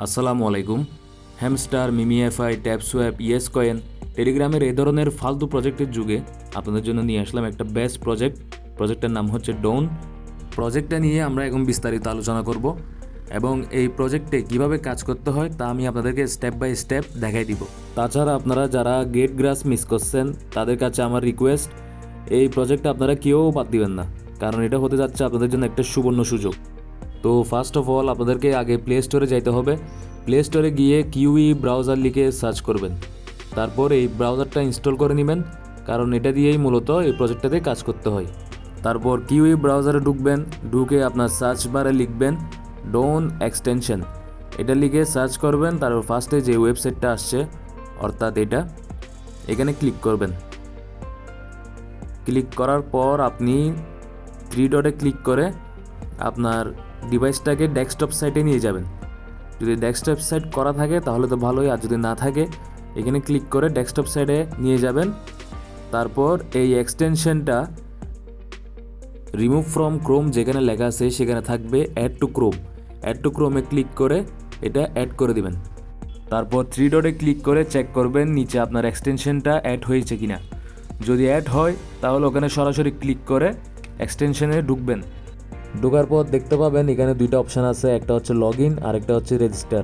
আসসালামু আলাইকুম। Hamster, মিমিএফআই, TapSwap, yes coin, টেলিগ্রামের এই ধরনের ফালতু প্রজেক্টের যুগে আপনাদের জন্য নিয়ে আসলাম একটা বেস্ট প্রজেক্টের নাম হচ্ছে ডোন। প্রজেক্টটা নিয়ে আমরা এখন বিস্তারিত আলোচনা করব এবং এই প্রজেক্টে কিভাবে কাজ করতে হয় তা আমি আপনাদেরকে স্টেপ বাই স্টেপ দেখাই দিব। তাছাড়া আপনারা যারা গেট গ্রাস মিস করছেন তাদের কাছে আমার রিকোয়েস্ট, এই প্রজেক্টটা আপনারা কেউ বাদ দিবেন না, কারণ এটা হতে যাচ্ছে আপনাদের জন্য একটা সুবর্ণ সুযোগ। তো ফার্স্ট অফ অল আপনাদেরকে আগে প্লে স্টোরে যাইতে হবে। প্লে স্টোরে গিয়ে কিউই ব্রাউজার লিখে সার্চ করবেন, তারপর এই ব্রাউজারটা ইনস্টল করে নেবেন, কারণ এটা দিয়েই মূলত এই প্রজেক্টটাতে কাজ করতে হয়। তারপর কিউই ব্রাউজারে ঢুকবেন, ঢুকে আপনার সার্চ বারে লিখবেন ডোন এক্সটেনশন, এটা লিখে সার্চ করবেন। তারপর ফার্স্টে যে ওয়েবসাইটটা আসছে অর্থাৎ এখানে ক্লিক করবেন। ক্লিক করার পর আপনি 3 ডটে ক্লিক করে আপনার ডিভাইসটাকে ডেস্কটপ সাইটে নিয়ে যাবেন। যদি ডেস্কটপ সাইট করা থাকে তাহলে তো ভালোই, আর যদি না থাকে এখানে ক্লিক করে ডেস্কটপ সাইটে নিয়ে যাবেন। তারপর এই এক্সটেনশনটা রিমুভ ফ্রম ক্রোম যেখানে লেখা আছে সেখানে থাকবে অ্যাড টু ক্রোমে ক্লিক করে এটা অ্যাড করে দিবেন। তারপর 3 ডটে ক্লিক করে চেক করবেন নিচে আপনার এক্সটেনশনটা অ্যাড হয়েছে কিনা। যদি অ্যাড হয় তাহলে ওখানে সরাসরি ক্লিক করে এক্সটেনশনে ঢুকবেন। ঢোকার পর দেখতে পাবেন এখানে দুইটা অপশান আছে, একটা হচ্ছে লগ ইন আর একটা হচ্ছে রেজিস্টার।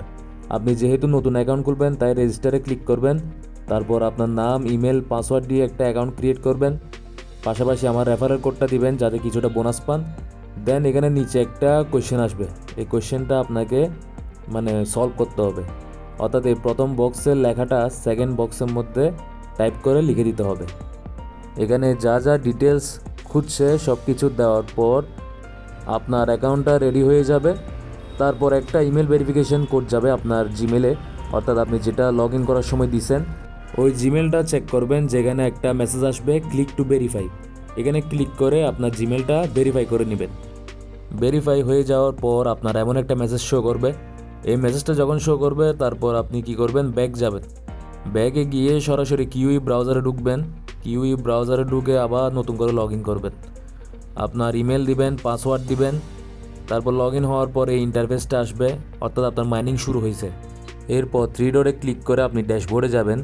আপনি যেহেতু নতুন অ্যাকাউন্ট খুলবেন তাই রেজিস্টারে ক্লিক করবেন। তারপর আপনার নাম, ইমেল, পাসওয়ার্ড দিয়ে একটা অ্যাকাউন্ট ক্রিয়েট করবেন। পাশাপাশি আমার রেফারেল কোডটা দিবেন যাতে কিছুটা বোনাস পান। দেন এখানে নিচে একটা কোয়েশ্চেন আসবে, এই কোয়েশ্চেনটা আপনাকে সলভ করতে হবে। অর্থাৎ এই প্রথম বক্সের লেখাটা সেকেন্ড বক্সের মধ্যে টাইপ করে লিখে দিতে হবে। এখানে যা যা ডিটেলস খুঁজছে সব কিছু দেওয়ার পর আপনার অ্যাকাউন্টটা রেডি হয়ে যাবে। তারপর একটা ইমেল ভেরিফিকেশন কোড যাবে আপনার জিমেলে, অর্থাৎ আপনি যেটা লগ ইন করার সময় দিয়েছেন ওই জিমেলটা চেক করবেন, যেখানে একটা মেসেজ আসবে ক্লিক টু ভেরিফাই। এখানে ক্লিক করে আপনার জিমেলটা ভেরিফাই করে নেবেন। ভেরিফাই হয়ে যাওয়ার পর আপনার এমন একটা মেসেজ শো করবে। এই মেসেজটা যখন শো করবে তারপর আপনি কি করবেন, ব্যাক যাবেন। ব্যাকে গিয়ে সরাসরি কিউই ব্রাউজারে ঢুকবেন। কিউই ব্রাউজারে ঢুকে আবার নতুন করে লগ ইন করবেন। আপনার ইমেল দিবেন, পাসওয়ার্ড দিবেন। তারপর লগ ইন হওয়ার পরে এই ইন্টারফেসটা আসবে, অর্থাৎ আপনার মাইনিং শুরু হয়েছে। এরপর 3 ডটে ক্লিক করে আপনি ড্যাশবোর্ডে যাবেন।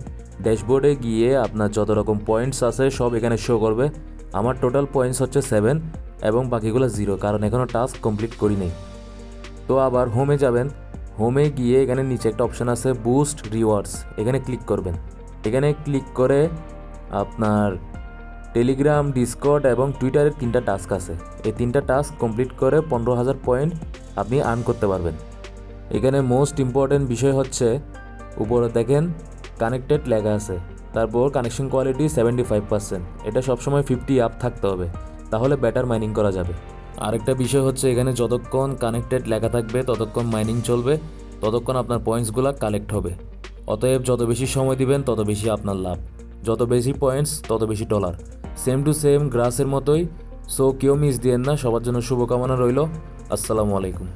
ড্যাশবোর্ডে গিয়ে আপনার যত রকম পয়েন্টস আছে সব এখানে শো করবে। আমার টোটাল পয়েন্টস হচ্ছে 7 এবং বাকিগুলো 0, কারণ এখনও টাস্ক কমপ্লিট করি নেই। তো আবার হোমে যাবেন। হোমে গিয়ে এখানে নিচে একটা অপশান আছে বুস্ট রিওয়ার্ডস, এখানে ক্লিক করবেন। এখানে ক্লিক করে আপনার টেলিগ্রাম, ডিসকর্ড এবং টুইটারের 3টা টাস্ক আছে, এই 3টা টাস্ক কমপ্লিট করে 15,000 পয়েন্ট আপনি আর্ন করতে পারবেন। এখানে মোস্ট ইম্পর্ট্যান্ট বিষয় হচ্ছে উপরে দেখেন কানেক্টেড লেখা আছে, তারপর কানেকশন কোয়ালিটি 75%, এটা সবসময় 50 আপ থাকতে হবে, তাহলে বেটার মাইনিং করা যাবে। আরেকটা বিষয় হচ্ছে এখানে যতক্ষণ কানেক্টেড লেখা থাকবে ততক্ষণ মাইনিং চলবে, ততক্ষণ আপনার পয়েন্টসগুলো কালেক্ট হবে। অতএব যত বেশি সময় দিবেন তত বেশি আপনার লাভ, যত বেশি পয়েন্টস তত বেশি ডলার। সেম টু সেম গ্রাসের মতোই। সো কেউ মিস দিয়েন না, সবার জন্য শুভকামনা রইল। আসসালামু আলাইকুম।